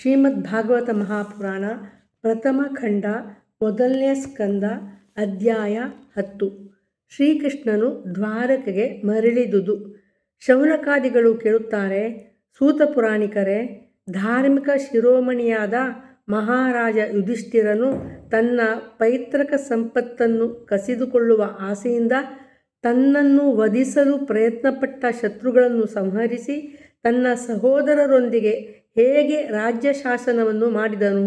ಶ್ರೀಮದ್ ಭಾಗವತ ಮಹಾಪುರಾಣ ಪ್ರಥಮ ಖಂಡ ಮೊದಲನೇ ಸ್ಕಂದ ಅಧ್ಯಾಯ 10. ಶ್ರೀಕೃಷ್ಣನು ದ್ವಾರಕೆಗೆ ಮರಳಿದುದು. ಶೌನಕಾದಿಗಳು ಕೇಳುತ್ತಾರೆ, ಸೂತ ಪುರಾಣಿಕರೇ, ಧಾರ್ಮಿಕ ಶಿರೋಮಣಿಯಾದ ಮಹಾರಾಜ ಯುಧಿಷ್ಠಿರನು ತನ್ನ ಪೈತೃಕ ಸಂಪತ್ತನ್ನು ಕಸಿದುಕೊಳ್ಳುವ ಆಸೆಯಿಂದ ತನ್ನನ್ನು ವಧಿಸಲು ಪ್ರಯತ್ನಪಟ್ಟ ಶತ್ರುಗಳನ್ನು ಸಂಹರಿಸಿ ತನ್ನ ಸಹೋದರರೊಂದಿಗೆ ಹೇಗೆ ರಾಜ್ಯ ಶಾಸನವನ್ನು ಮಾಡಿದನು.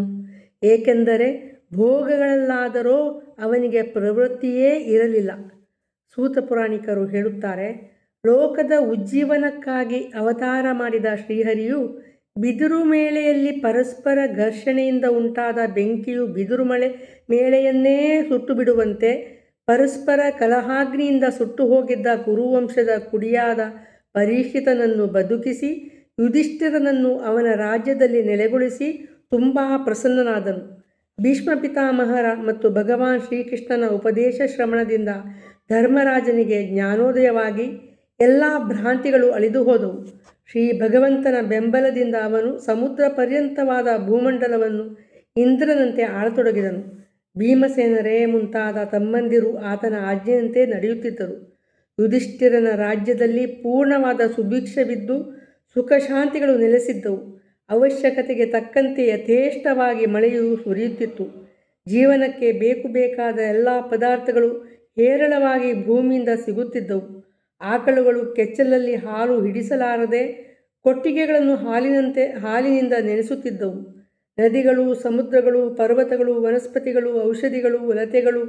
ಏಕೆಂದರೆ ಭೋಗಗಳಲ್ಲಾದರೋ ಅವನಿಗೆ ಪ್ರವೃತ್ತಿಯೇ ಇರಲಿಲ್ಲ. ಸೂತ ಪುರಾಣಿಕರು ಹೇಳುತ್ತಾರೆ, ಲೋಕದ ಉಜ್ಜೀವನಕ್ಕಾಗಿ ಅವತಾರ ಮಾಡಿದ ಶ್ರೀಹರಿಯು ಬಿದಿರು ಮೇಳೆಯಲ್ಲಿ ಪರಸ್ಪರ ಘರ್ಷಣೆಯಿಂದ ಉಂಟಾದ ಬೆಂಕಿಯು ಬಿದಿರು ಮೇಳೆಯನ್ನೇ ಸುಟ್ಟು ಬಿಡುವಂತೆ ಪರಸ್ಪರ ಕಲಹಾಗ್ನಿಯಿಂದ ಸುಟ್ಟು ಹೋಗಿದ್ದ ಕುರುವಂಶದ ಕುಡಿಯಾದ ಪರೀಕ್ಷಿತನನ್ನು ಬದುಕಿಸಿ ಯುಧಿಷ್ಠಿರನನ್ನು ಅವನ ರಾಜ್ಯದಲ್ಲಿ ನೆಲೆಗೊಳಿಸಿ ತುಂಬ ಪ್ರಸನ್ನನಾದನು. ಭೀಷ್ಮ ಪಿತಾಮಹರ ಮತ್ತು ಭಗವಾನ್ ಶ್ರೀಕೃಷ್ಣನ ಉಪದೇಶ ಶ್ರವಣದಿಂದ ಧರ್ಮರಾಜನಿಗೆ ಜ್ಞಾನೋದಯವಾಗಿ ಎಲ್ಲ ಭ್ರಾಂತಿಗಳು ಅಳಿದು ಹೋದವು. ಶ್ರೀ ಭಗವಂತನ ಬೆಂಬಲದಿಂದ ಅವನು ಸಮುದ್ರ ಪರ್ಯಂತವಾದ ಭೂಮಂಡಲವನ್ನು ಇಂದ್ರನಂತೆ ಆಳತೊಡಗಿದನು. ಭೀಮಸೇನರೇ ಮುಂತಾದ ತಮ್ಮಂದಿರು ಆತನ ಆಜ್ಞೆಯಂತೆ ನಡೆಯುತ್ತಿದ್ದರು. ಯುಧಿಷ್ಠಿರನ ರಾಜ್ಯದಲ್ಲಿ ಪೂರ್ಣವಾದ ಸುಭಿಕ್ಷವಿದ್ದು ಸುಖಶಾಂತಿಗಳು ನೆಲೆಸಿದ್ದವು. ಅವಶ್ಯಕತೆಗೆ ತಕ್ಕಂತೆ ಯಥೇಷ್ಟವಾಗಿ ಮಳೆಯು ಸುರಿಯುತ್ತಿತ್ತು. ಜೀವನಕ್ಕೆ ಬೇಕಾದ ಎಲ್ಲ ಪದಾರ್ಥಗಳು ಹೇರಳವಾಗಿ ಭೂಮಿಯಿಂದ ಸಿಗುತ್ತಿದ್ದವು. ಆಕಳುಗಳು ಕೆಚ್ಚಲಲ್ಲಿ ಹಾಲು ಹಿಡಿಸಲಾರದೆ ಕೊಟ್ಟಿಗೆಗಳನ್ನು ಹಾಲಿನಿಂದ ನೆನೆಸುತ್ತಿದ್ದವು. ನದಿಗಳು, ಸಮುದ್ರಗಳು, ಪರ್ವತಗಳು, ವನಸ್ಪತಿಗಳು, ಔಷಧಿಗಳು, ಲತೆಗಳು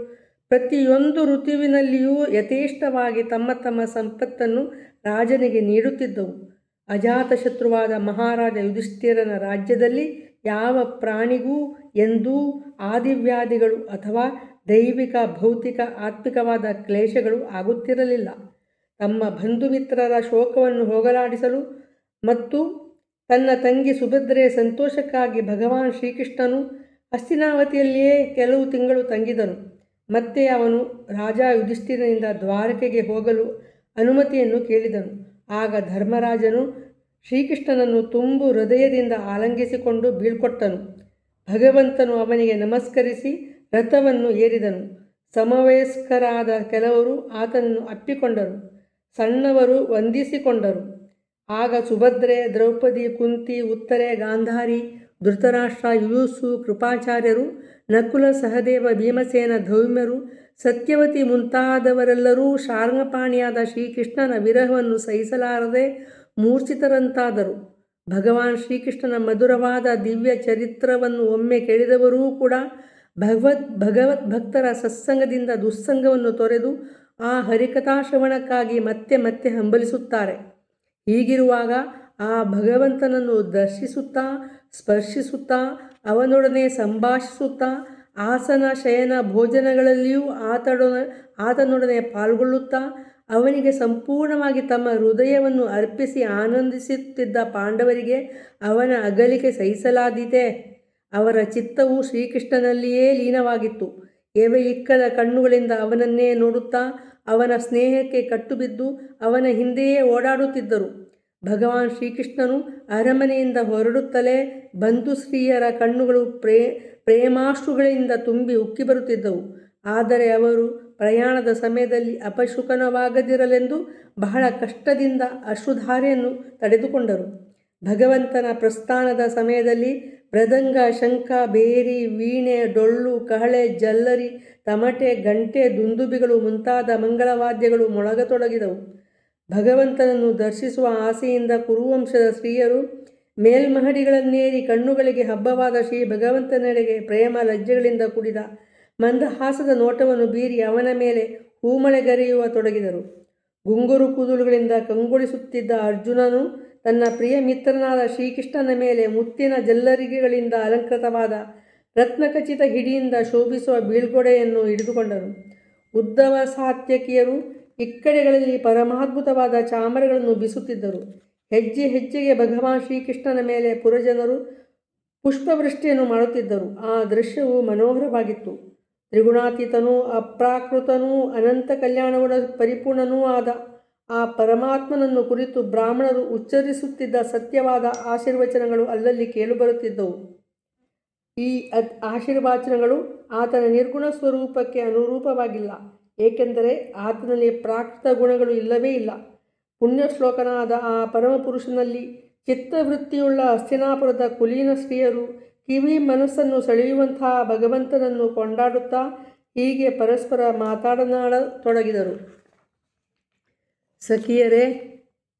ಪ್ರತಿಯೊಂದು ಋತುವಿನಲ್ಲಿಯೂ ಯಥೇಷ್ಟವಾಗಿ ತಮ್ಮ ಸಂಪತ್ತನ್ನು ರಾಜನಿಗೆ ನೀಡುತ್ತಿದ್ದವು. ಅಜಾತಶತ್ರುವಾದ ಮಹಾರಾಜ ಯುಧಿಷ್ಠಿರನ ರಾಜ್ಯದಲ್ಲಿ ಯಾವ ಪ್ರಾಣಿಗೂ ಎಂದೂ ಆದಿವ್ಯಾಧಿಗಳು ಅಥವಾ ದೈವಿಕ, ಭೌತಿಕ, ಆತ್ಮಿಕವಾದ ಕ್ಲೇಶಗಳು ಆಗುತ್ತಿರಲಿಲ್ಲ. ತಮ್ಮ ಬಂಧುಮಿತ್ರರ ಶೋಕವನ್ನು ಹೋಗಲಾಡಿಸಲು ಮತ್ತು ತನ್ನ ತಂಗಿ ಸುಭದ್ರೆಯ ಸಂತೋಷಕ್ಕಾಗಿ ಭಗವಾನ್ ಶ್ರೀಕೃಷ್ಣನು ಹಸ್ತಿನಾವತಿಯಲ್ಲಿಯೇ ಕೆಲವು ತಿಂಗಳು ತಂಗಿದನು. ಮತ್ತೆ ಅವನು ರಾಜ ಯುಧಿಷ್ಠಿರನಿಂದ ದ್ವಾರಕೆಗೆ ಹೋಗಲು ಅನುಮತಿಯನ್ನು ಕೇಳಿದನು. ಆಗ ಧರ್ಮರಾಜನು ಶ್ರೀಕೃಷ್ಣನನ್ನು ತುಂಬು ಹೃದಯದಿಂದ ಆಲಂಗಿಸಿಕೊಂಡು ಬೀಳ್ಕೊಟ್ಟನು. ಭಗವಂತನು ಅವನಿಗೆ ನಮಸ್ಕರಿಸಿ ರಥವನ್ನು ಏರಿದನು. ಸಮವಯಸ್ಕರಾದ ಕೆಲವರು ಆತನನ್ನು ಅಪ್ಪಿಕೊಂಡರು, ಸಣ್ಣವರು ವಂದಿಸಿಕೊಂಡರು. ಆಗ ಸುಭದ್ರೆ, ದ್ರೌಪದಿ, ಕುಂತಿ, ಉತ್ತರೆ, ಗಾಂಧಾರಿ, ಧೃತರಾಷ್ಟ್ರ, ಯುಯುತ್ಸು, ಕೃಪಾಚಾರ್ಯರು, ನಕುಲ, ಸಹದೇವ, ಭೀಮಸೇನ, ಧೌಮ್ಯರು, ಸತ್ಯವತಿ ಮುಂತಾದವರೆಲ್ಲರೂ ಶಾರ್ಂಗಪಾಣಿಯಾದ ಶ್ರೀಕೃಷ್ಣನ ವಿರಹವನ್ನು ಸಹಿಸಲಾರದೆ ಮೂರ್ಛಿತರಂತಾದರು. ಭಗವಾನ್ ಶ್ರೀಕೃಷ್ಣನ ಮಧುರವಾದ ದಿವ್ಯ ಚರಿತ್ರವನ್ನು ಒಮ್ಮೆ ಕೇಳಿದವರೂ ಕೂಡ ಭಗವದ್ಭಕ್ತರ ಸತ್ಸಂಗದಿಂದ ದುಸ್ಸಂಗವನ್ನು ತೊರೆದು ಆ ಹರಿಕಥಾಶ್ರವಣಕ್ಕಾಗಿ ಮತ್ತೆ ಹಂಬಲಿಸುತ್ತಾರೆ. ಹೀಗಿರುವಾಗ ಆ ಭಗವಂತನನ್ನು ದರ್ಶಿಸುತ್ತಾ, ಸ್ಪರ್ಶಿಸುತ್ತಾ, ಅವನೊಡನೆ ಸಂಭಾಷಿಸುತ್ತಾ, ಆಸನ, ಶಯನ, ಭೋಜನಗಳಲ್ಲಿಯೂ ಆತನೊಡನೆ ಪಾಲ್ಗೊಳ್ಳುತ್ತಾ ಅವನಿಗೆ ಸಂಪೂರ್ಣವಾಗಿ ತಮ್ಮ ಹೃದಯವನ್ನು ಅರ್ಪಿಸಿ ಆನಂದಿಸುತ್ತಿದ್ದ ಪಾಂಡವರಿಗೆ ಅವನ ಅಗಲಿಕೆ ಸಹಿಸಲಾದೀತೆ. ಅವರ ಚಿತ್ತವು ಶ್ರೀಕೃಷ್ಣನಲ್ಲಿಯೇ ಲೀನವಾಗಿತ್ತು. ಎವೆಯಿಕ್ಕದ ಕಣ್ಣುಗಳಿಂದ ಅವನನ್ನೇ ನೋಡುತ್ತಾ ಅವನ ಸ್ನೇಹಕ್ಕೆ ಕಟ್ಟುಬಿದ್ದು ಅವನ ಹಿಂದೆಯೇ ಓಡಾಡುತ್ತಿದ್ದರು. ಭಗವಾನ್ ಶ್ರೀಕೃಷ್ಣನು ಅರಮನೆಯಿಂದ ಹೊರಡುತ್ತಲೇ ಬಂಧುಶ್ರೀಯರ ಕಣ್ಣುಗಳು ಪ್ರೇಮಾಶ್ರುಗಳಿಂದ ತುಂಬಿ ಉಕ್ಕಿ ಬರುತ್ತಿದ್ದವು. ಆದರೆ ಅವರು ಪ್ರಯಾಣದ ಸಮಯದಲ್ಲಿ ಅಪಶುಕನವಾಗದಿರಲೆಂದು ಬಹಳ ಕಷ್ಟದಿಂದ ಅಶ್ರುಧಾರೆಯನ್ನು ತಡೆದುಕೊಂಡರು. ಭಗವಂತನ ಪ್ರಸ್ಥಾನದ ಸಮಯದಲ್ಲಿ ಮೃದಂಗ, ಶಂಖ, ಬೇರಿ, ವೀಣೆ, ಡೊಳ್ಳು, ಕಹಳೆ, ಜಲ್ಲರಿ, ತಮಟೆ, ಗಂಟೆ, ದುಂದುಬಿಗಳು ಮುಂತಾದ ಮಂಗಳವಾದ್ಯಗಳು ಮೊಳಗತೊಡಗಿದವು. ಭಗವಂತನನ್ನು ದರ್ಶಿಸುವ ಆಸೆಯಿಂದ ಕುರುವಂಶದ ಸ್ತ್ರೀಯರು ಮೇಲ್ಮಹಡಿಗಳನ್ನೇರಿ ಕಣ್ಣುಗಳಿಗೆ ಹಬ್ಬವಾದ ಶ್ರೀ ಭಗವಂತನೆಡೆಗೆ ಪ್ರೇಮ ಲಜ್ಜೆಗಳಿಂದ ಕೂಡಿದ ಮಂದಹಾಸದ ನೋಟವನ್ನು ಬೀರಿ ಅವನ ಮೇಲೆ ಹೂಮಳೆಗರೆಯುವ ತೊಡಗಿದರು. ಗುಂಗುರು ಕೂದಲುಗಳಿಂದ ಕಂಗೊಳಿಸುತ್ತಿದ್ದ ಅರ್ಜುನನು ತನ್ನ ಪ್ರಿಯ ಮಿತ್ರನಾದ ಶ್ರೀಕೃಷ್ಣನ ಮೇಲೆ ಮುತ್ತಿನ ಜಲ್ಲರಿಗೆಗಳಿಂದ ಅಲಂಕೃತವಾದ ರತ್ನಖಚಿತ ಹಿಡಿಯಿಂದ ಶೋಭಿಸುವ ಬೀಳ್ಗೊಡೆಯನ್ನು ಹಿಡಿದುಕೊಂಡನು. ಉದ್ಧವ ಸಾತ್ಯಕಿಯರು ಇಕ್ಕಡೆಗಳಲ್ಲಿ ಪರಮಾದ್ಭುತವಾದ ಚಾಮರಗಳನ್ನು ಬೀಸುತ್ತಿದ್ದರು. ಹೆಜ್ಜೆಗೆ ಭಗವಾನ್ ಶ್ರೀಕೃಷ್ಣನ ಮೇಲೆ ಪುರಜನರು ಪುಷ್ಪವೃಷ್ಟಿಯನ್ನು ಮಾಡುತ್ತಿದ್ದರು. ಆ ದೃಶ್ಯವು ಮನೋಹರವಾಗಿತ್ತು. ತ್ರಿಗುಣಾತೀತನೂ ಅಪ್ರಾಕೃತನೂ ಅನಂತ ಕಲ್ಯಾಣಗುಣ ಪರಿಪೂರ್ಣನೂ ಆದ ಆ ಪರಮಾತ್ಮನನ್ನು ಕುರಿತು ಬ್ರಾಹ್ಮಣರು ಉಚ್ಚರಿಸುತ್ತಿದ್ದ ಸತ್ಯವಾದ ಆಶೀರ್ವಚನಗಳು ಅಲ್ಲಲ್ಲಿ ಕೇಳಿಬರುತ್ತಿದ್ದವು. ಈ ಆಶೀರ್ವಚನಗಳು ಆತನ ನಿರ್ಗುಣ ಸ್ವರೂಪಕ್ಕೆ ಅನುರೂಪವಾಗಿಲ್ಲ, ಏಕೆಂದರೆ ಆತನಲ್ಲಿ ಪ್ರಾಕೃತ ಗುಣಗಳು ಇಲ್ಲವೇ ಇಲ್ಲ. ಪುಣ್ಯಶ್ಲೋಕನಾದ ಆ ಪರಮಪುರುಷನಲ್ಲಿ ಚಿತ್ತವೃತ್ತಿಯುಳ್ಳ ಹಸ್ತಿನಾಪುರದ ಕುಲೀನ ಸ್ತ್ರೀಯರು ಕಿವಿ ಮನಸ್ಸನ್ನು ಸೆಳೆಯುವಂತಹ ಭಗವಂತನನ್ನು ಕೊಂಡಾಡುತ್ತಾ ಹೀಗೆ ಪರಸ್ಪರ ಮಾತನಾಡತೊಡಗಿದರು. ಸಖಿಯರೇ,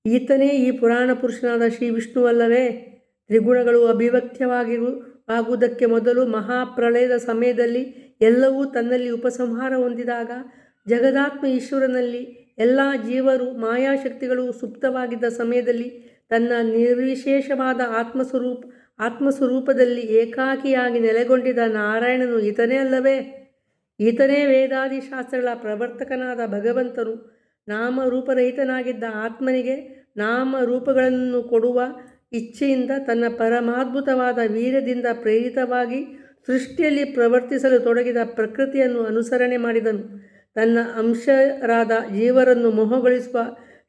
ಈತನೇ ಈ ಪುರಾಣ ಪುರುಷನಾದ ಶ್ರೀ ವಿಷ್ಣುವಲ್ಲವೇ? ತ್ರಿಗುಣಗಳು ಅಭಿವ್ಯಕ್ತವಾಗುವುದಕ್ಕೆ ಮೊದಲು ಮಹಾಪ್ರಳಯದ ಸಮಯದಲ್ಲಿ ಎಲ್ಲವೂ ತನ್ನಲ್ಲಿ ಉಪಸಂಹಾರ ಹೊಂದಿದಾಗ ಜಗದಾತ್ಮ ಈಶ್ವರನಲ್ಲಿ ಎಲ್ಲ ಜೀವರು ಮಾಯಾಶಕ್ತಿಗಳು ಸುಪ್ತವಾಗಿದ್ದ ಸಮಯದಲ್ಲಿ ತನ್ನ ನಿರ್ವಿಶೇಷವಾದ ಆತ್ಮಸ್ವರೂಪದಲ್ಲಿ ಏಕಾಕಿಯಾಗಿ ನೆಲೆಗೊಂಡಿದ್ದ ನಾರಾಯಣನು ಈತನೇ ಅಲ್ಲವೇ? ಈತನೇ ವೇದಾದಿ ಶಾಸ್ತ್ರಗಳ ಪ್ರವರ್ತಕನಾದ ಭಗವಂತನು. ನಾಮರೂಪರಹಿತನಾಗಿದ್ದ ಆತ್ಮನಿಗೆ ನಾಮರೂಪಗಳನ್ನು ಕೊಡುವ ಇಚ್ಛೆಯಿಂದ ತನ್ನ ಪರಮಾದ್ಭುತವಾದ ವೀರ್ಯದಿಂದ ಪ್ರೇರಿತವಾಗಿ ಸೃಷ್ಟಿಯಲ್ಲಿ ಪ್ರವರ್ತಿಸಲು ತೊಡಗಿದ ಪ್ರಕೃತಿಯನ್ನು ಅನುಸರಣೆ ಮಾಡಿದನು. ತನ್ನ ಅಂಶರಾದ ಜೀವರನ್ನು ಮೋಹಗೊಳಿಸುವ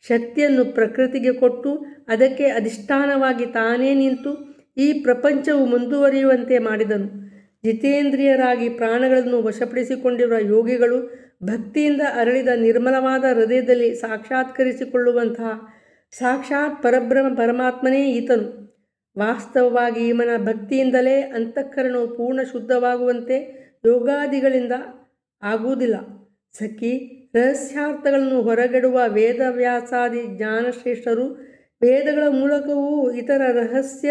ಶಕ್ತಿಯನ್ನು ಪ್ರಕೃತಿಗೆ ಕೊಟ್ಟು ಅದಕ್ಕೆ ಅಧಿಷ್ಠಾನವಾಗಿ ತಾನೇ ನಿಂತು ಈ ಪ್ರಪಂಚವು ಮುಂದುವರಿಯುವಂತೆ ಮಾಡಿದನು. ಜಿತೇಂದ್ರಿಯರಾಗಿ ಪ್ರಾಣಗಳನ್ನು ವಶಪಡಿಸಿಕೊಂಡಿರುವ ಯೋಗಿಗಳು ಭಕ್ತಿಯಿಂದ ಅರಳಿದ ನಿರ್ಮಲವಾದ ಹೃದಯದಲ್ಲಿ ಸಾಕ್ಷಾತ್ಕರಿಸಿಕೊಳ್ಳುವಂತಹ ಸಾಕ್ಷಾತ್ ಪರಬ್ರಹ್ಮ ಪರಮಾತ್ಮನೇ ಈತನು. ವಾಸ್ತವವಾಗಿ ಇವನ ಭಕ್ತಿಯಿಂದಲೇ ಅಂತಃಕರಣವು ಪೂರ್ಣ ಶುದ್ಧವಾಗುವಂತೆ ಯೋಗಾದಿಗಳಿಂದ ಆಗುವುದಿಲ್ಲ. ಸಖಿ, ರಹಸ್ಯಾರ್ಥಗಳನ್ನು ಹೊರಗೆಡುವ ವೇದವ್ಯಾಸಾದಿ ಜ್ಞಾನಶ್ರೇಷ್ಠರು ವೇದಗಳ ಮೂಲಕವೂ ಇತರ ರಹಸ್ಯ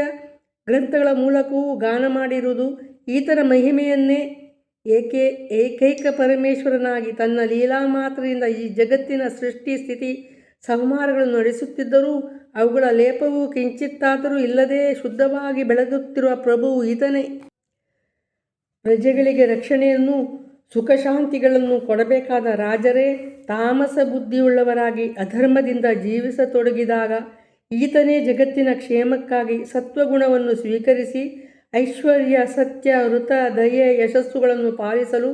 ಗ್ರಂಥಗಳ ಮೂಲಕವೂ ಗಾನ ಮಾಡಿರುವುದು ಈತನ ಮಹಿಮೆಯನ್ನೇ. ಏಕೈಕ ಪರಮೇಶ್ವರನಾಗಿ ತನ್ನ ಲೀಲಾ ಮಾತ್ರದಿಂದ ಈ ಜಗತ್ತಿನ ಸೃಷ್ಟಿ ಸ್ಥಿತಿ ಸಂಹಾರಗಳನ್ನು ನಡೆಸುತ್ತಿದ್ದರೂ ಅವುಗಳ ಲೇಪವು ಕಿಂಚಿತ್ತಾದರೂ ಇಲ್ಲದೆ ಶುದ್ಧವಾಗಿ ಬೆಳಗುತ್ತಿರುವ ಪ್ರಭುವು ಈತನೇ. ಪ್ರಜೆಗಳಿಗೆ ರಕ್ಷಣೆಯನ್ನು ಸುಖಶಾಂತಿಗಳನ್ನು ಕೊಡಬೇಕಾದ ರಾಜರೇ ತಾಮಸ ಬುದ್ಧಿಯುಳ್ಳವರಾಗಿ ಅಧರ್ಮದಿಂದ ಜೀವಿಸತೊಡಗಿದಾಗ ಈತನೇ ಜಗತ್ತಿನ ಕ್ಷೇಮಕ್ಕಾಗಿ ಸತ್ವಗುಣವನ್ನು ಸ್ವೀಕರಿಸಿ ಐಶ್ವರ್ಯ, ಸತ್ಯ, ವೃತ, ದಯೆ, ಯಶಸ್ಸುಗಳನ್ನು ಪಾಲಿಸಲು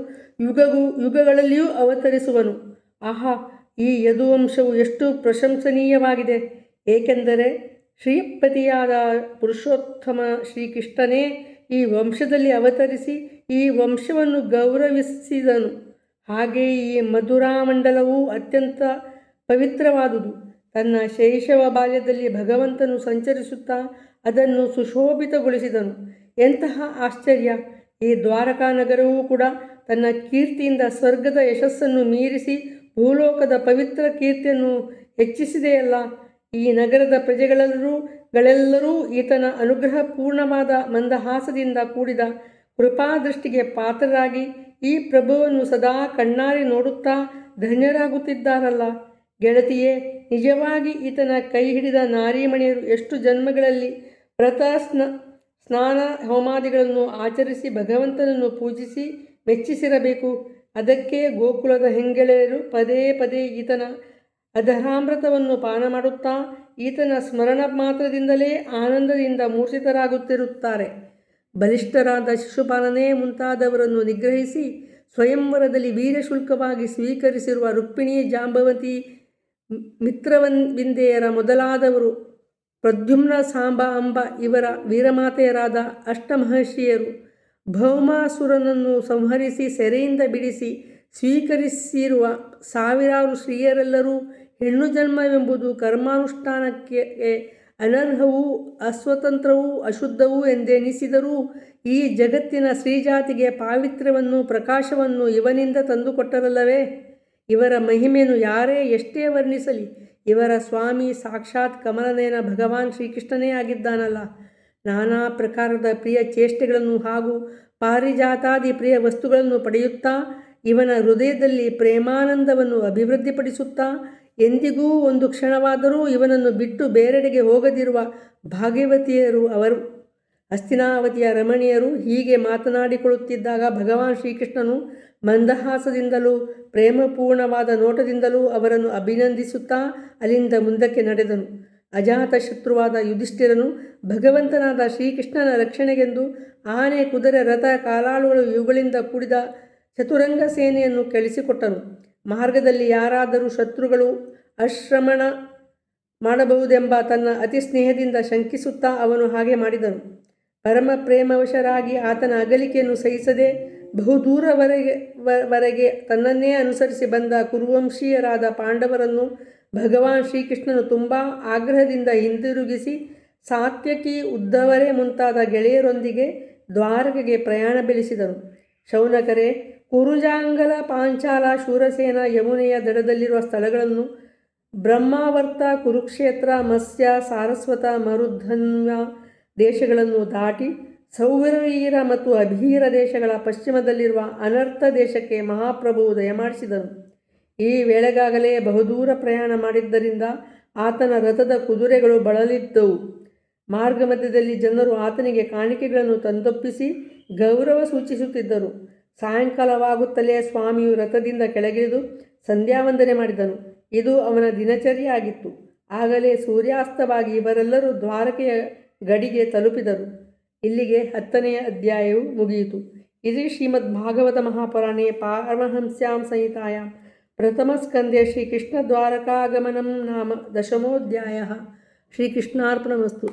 ಯುಗಗಳಲ್ಲಿಯೂ ಅವತರಿಸುವನು. ಆಹಾ, ಈ ಯದುವಂಶವು ಎಷ್ಟು ಪ್ರಶಂಸನೀಯವಾಗಿದೆ! ಏಕೆಂದರೆ ಶ್ರೀಪತಿಯಾದ ಪುರುಷೋತ್ತಮ ಶ್ರೀಕೃಷ್ಣನೇ ಈ ವಂಶದಲ್ಲಿ ಅವತರಿಸಿ ಈ ವಂಶವನ್ನು ಗೌರವಿಸಿದನು. ಹಾಗೆಯೇ ಈ ಮಧುರಾಮಂಡಲವು ಅತ್ಯಂತ ಪವಿತ್ರವಾದುದು. ತನ್ನ ಶೈಶವ ಬಾಲ್ಯದಲ್ಲಿ ಭಗವಂತನು ಸಂಚರಿಸುತ್ತಾ ಅದನ್ನು ಸುಶೋಭಿತಗೊಳಿಸಿದನು. ಎಂತಹ ಆಶ್ಚರ್ಯ! ಈ ದ್ವಾರಕಾ ನಗರವೂ ಕೂಡ ತನ್ನ ಕೀರ್ತಿಯಿಂದ ಸ್ವರ್ಗದ ಯಶಸ್ಸನ್ನು ಮೀರಿಸಿ ಭೂಲೋಕದ ಪವಿತ್ರ ಕೀರ್ತಿಯನ್ನು ಹೆಚ್ಚಿಸಿದೆಯಲ್ಲ. ಈ ನಗರದ ಪ್ರಜೆಗಳೆಲ್ಲರೂ ಈತನ ಅನುಗ್ರಹಪೂರ್ಣವಾದ ಮಂದಹಾಸದಿಂದ ಕೂಡಿದ ಕೃಪಾದೃಷ್ಟಿಗೆ ಪಾತ್ರರಾಗಿ ಈ ಪ್ರಭುವನ್ನು ಸದಾ ಕಣ್ಣಾರೆ ನೋಡುತ್ತಾ ಧನ್ಯರಾಗುತ್ತಿದ್ದಾರಲ್ಲ. ಗೆಳತಿಯೇ, ನಿಜವಾಗಿ ಈತನ ಕೈ ಹಿಡಿದ ನಾರೀಮಣಿಯರು ಎಷ್ಟು ಜನ್ಮಗಳಲ್ಲಿ ವ್ರತ ಸ್ನಾನ ಹೋಮಾದಿಗಳನ್ನು ಆಚರಿಸಿ ಭಗವಂತನನ್ನು ಪೂಜಿಸಿ ಮೆಚ್ಚಿಸಿರಬೇಕು. ಅದಕ್ಕೆ ಗೋಕುಲದ ಹೆಂಗೆಳೆಯರು ಪದೇ ಪದೇ ಈತನ ಅಧರಾಮೃತವನ್ನು ಪಾನ ಮಾಡುತ್ತಾ ಈತನ ಸ್ಮರಣ ಮಾತ್ರದಿಂದಲೇ ಆನಂದದಿಂದ ಮೂರ್ಛಿತರಾಗುತ್ತಿರುತ್ತಾರೆ. ಬಲಿಷ್ಠರಾದ ಶಿಶುಪಾಲನೆ ಮುಂತಾದವರನ್ನು ನಿಗ್ರಹಿಸಿ ಸ್ವಯಂವರದಲ್ಲಿ ವೀರಶುಲ್ಕವಾಗಿ ಸ್ವೀಕರಿಸಿರುವ ರುಕ್ಮಿಣಿ, ಜಾಂಬವತಿ, ಮಿತ್ರವಿಂದೆಯರ ಮೊದಲಾದವರು, ಪ್ರದ್ಯುಮ್ನ, ಸಾಂಬ, ಅಂಬ ಇವರ ವೀರಮಾತೆಯರಾದ ಅಷ್ಟಮಹರ್ಷಿಯರು, ಭೌಮಾಸುರನನ್ನು ಸಂಹರಿಸಿ ಸೆರೆಯಿಂದ ಬಿಡಿಸಿ ಸ್ವೀಕರಿಸಿರುವ ಸಾವಿರಾರು ಸ್ತ್ರೀಯರೆಲ್ಲರೂ ಹೆಣ್ಣು ಜನ್ಮವೆಂಬುದು ಕರ್ಮಾನುಷ್ಠಾನಕ್ಕೆ ಅನರ್ಹವೂ ಅಸ್ವತಂತ್ರವೂ ಅಶುದ್ಧವೂ ಎಂದೆನಿಸಿದರೂ ಈ ಜಗತ್ತಿನ ಸ್ತ್ರೀಜಾತಿಗೆ ಪಾವಿತ್ರ್ಯವನ್ನು ಪ್ರಕಾಶವನ್ನು ಇವನಿಂದ ತಂದುಕೊಟ್ಟರಲ್ಲವೇ? ಇವರ ಮಹಿಮೆಯನ್ನು ಯಾರೇ ಎಷ್ಟೇ ವರ್ಣಿಸಲಿ, ಇವರ ಸ್ವಾಮಿ ಸಾಕ್ಷಾತ್ ಕಮಲನಯನ ಭಗವಾನ್ ಶ್ರೀಕೃಷ್ಣನೇ ಆಗಿದ್ದಾನಲ್ಲ. ನಾನಾ ಪ್ರಕಾರದ ಪ್ರಿಯ ಚೇಷ್ಟೆಗಳನ್ನು ಹಾಗೂ ಪಾರಿಜಾತಾದಿ ಪ್ರಿಯ ವಸ್ತುಗಳನ್ನು ಪಡೆಯುತ್ತಾ ಇವನ ಹೃದಯದಲ್ಲಿ ಪ್ರೇಮಾನಂದವನ್ನು ಅಭಿವೃದ್ಧಿಪಡಿಸುತ್ತಾ ಎಂದಿಗೂ ಒಂದು ಕ್ಷಣವಾದರೂ ಇವನನ್ನು ಬಿಟ್ಟು ಬೇರೆಡೆಗೆ ಹೋಗದಿರುವ ಭಾಗ್ಯವತಿಯರು ಅವರು. ಹಸ್ತಿನಾವತಿಯ ರಮಣೀಯರು ಹೀಗೆ ಮಾತನಾಡಿಕೊಳ್ಳುತ್ತಿದ್ದಾಗ ಭಗವಾನ್ ಶ್ರೀಕೃಷ್ಣನು ಮಂದಹಾಸದಿಂದಲೂ ಪ್ರೇಮಪೂರ್ಣವಾದ ನೋಟದಿಂದಲೂ ಅವರನ್ನು ಅಭಿನಂದಿಸುತ್ತಾ ಅಲ್ಲಿಂದ ಮುಂದಕ್ಕೆ ನಡೆದನು. ಅಜಾತ ಶತ್ರುವಾದ ಯುಧಿಷ್ಠಿರನು ಭಗವಂತನಾದ ಶ್ರೀಕೃಷ್ಣನ ರಕ್ಷಣೆಗೆಂದು ಆನೆ, ಕುದುರೆ, ರಥ, ಕಾಲಾಳುಗಳು ಇವುಗಳಿಂದ ಕೂಡಿದ ಚತುರಂಗ ಸೇನೆಯನ್ನು ಕಳಿಸಿಕೊಟ್ಟನು. ಮಾರ್ಗದಲ್ಲಿ ಯಾರಾದರೂ ಶತ್ರುಗಳು ಆಶ್ರಮಣ ಮಾಡಬಹುದೆಂಬ ತನ್ನ ಅತಿ ಸ್ನೇಹದಿಂದ ಶಂಕಿಸುತ್ತಾ ಅವನು ಹಾಗೆ ಮಾಡಿದನು. ಪರಮ ಪ್ರೇಮವಶರಾಗಿ ಆತನ ಅಗಲಿಕೆಯನ್ನು ಸಹಿಸದೆ ಬಹುದೂರವರೆಗೆ ತನ್ನನ್ನೇ ಅನುಸರಿಸಿ ಬಂದ ಕುರುವಂಶೀಯರಾದ ಪಾಂಡವರನ್ನು ಭಗವಾನ್ ಶ್ರೀಕೃಷ್ಣನು ತುಂಬ ಆಗ್ರಹದಿಂದ ಹಿಂದಿರುಗಿಸಿ ಸಾತ್ಯಕಿ, ಉದ್ಧವರೇ ಮುಂತಾದ ಗೆಳೆಯರೊಂದಿಗೆ ದ್ವಾರಕೆಗೆ ಪ್ರಯಾಣ ಬೆಳೆಸಿದನು. ಶೌನಕರೇ, ಕುರುಜಾಂಗಲ, ಪಾಂಚಾಲ, ಶೂರಸೇನ, ಯಮುನೆಯ ದಡದಲ್ಲಿರುವ ಸ್ಥಳಗಳನ್ನು, ಬ್ರಹ್ಮಾವರ್ತ, ಕುರುಕ್ಷೇತ್ರ, ಮತ್ಸ್ಯ, ಸಾರಸ್ವತ, ಮರುಧನ್ವ ದೇಶಗಳನ್ನು ದಾಟಿ ಸೌರವೀರ ಮತ್ತು ಅಭೀರ ದೇಶಗಳ ಪಶ್ಚಿಮದಲ್ಲಿರುವ ಅನರ್ಥ ದೇಶಕ್ಕೆ ಮಹಾಪ್ರಭುವು ದಯಮಾಡಿಸಿದನು. ಈ ವೇಳೆಗಾಗಲೇ ಬಹುದೂರ ಪ್ರಯಾಣ ಮಾಡಿದ್ದರಿಂದ ಆತನ ರಥದ ಕುದುರೆಗಳು ಬಳಲಿದ್ದವು. ಮಾರ್ಗ ಮಧ್ಯದಲ್ಲಿ ಜನರು ಆತನಿಗೆ ಕಾಣಿಕೆಗಳನ್ನು ತಂದೊಪ್ಪಿಸಿ ಗೌರವ ಸೂಚಿಸುತ್ತಿದ್ದರು. ಸಾಯಂಕಾಲವಾಗುತ್ತಲೇ ಸ್ವಾಮಿಯು ರಥದಿಂದ ಕೆಳಗಿಳಿದು ಸಂಧ್ಯಾವಂದನೆ ಮಾಡಿದನು. ಇದು ಅವನ ದಿನಚರ್ಯ ಆಗಿತ್ತು. ಆಗಲೇ ಸೂರ್ಯಾಸ್ತವಾಗಿ ಇವರೆಲ್ಲರೂ ದ್ವಾರಕೆಯ ಗಡಿಗೆ ತಲುಪಿದರು. ಇಲ್ಲಿಗೆ 10ನೇ ಅಧ್ಯಾಯವು ಮುಗಿಯಿತು. ಇದು ಶ್ರೀಮದ್ ಭಾಗವತ ಮಹಾಪುರಾಣೇ ಪಾರಮಹಂಸ್ಯಾಂ ಸಂಹಿತಾಯಾಂ ಪ್ರಥಮಸ್ಕಂದೇ ಶ್ರೀಕೃಷ್ಣ ದ್ವಾರಕಾಗಮನಂ ನಾಮ 10ಮೋಧ್ಯಾಯಃ. ಶ್ರೀಕೃಷ್ಣಾರ್ಪಣಮಸ್ತು.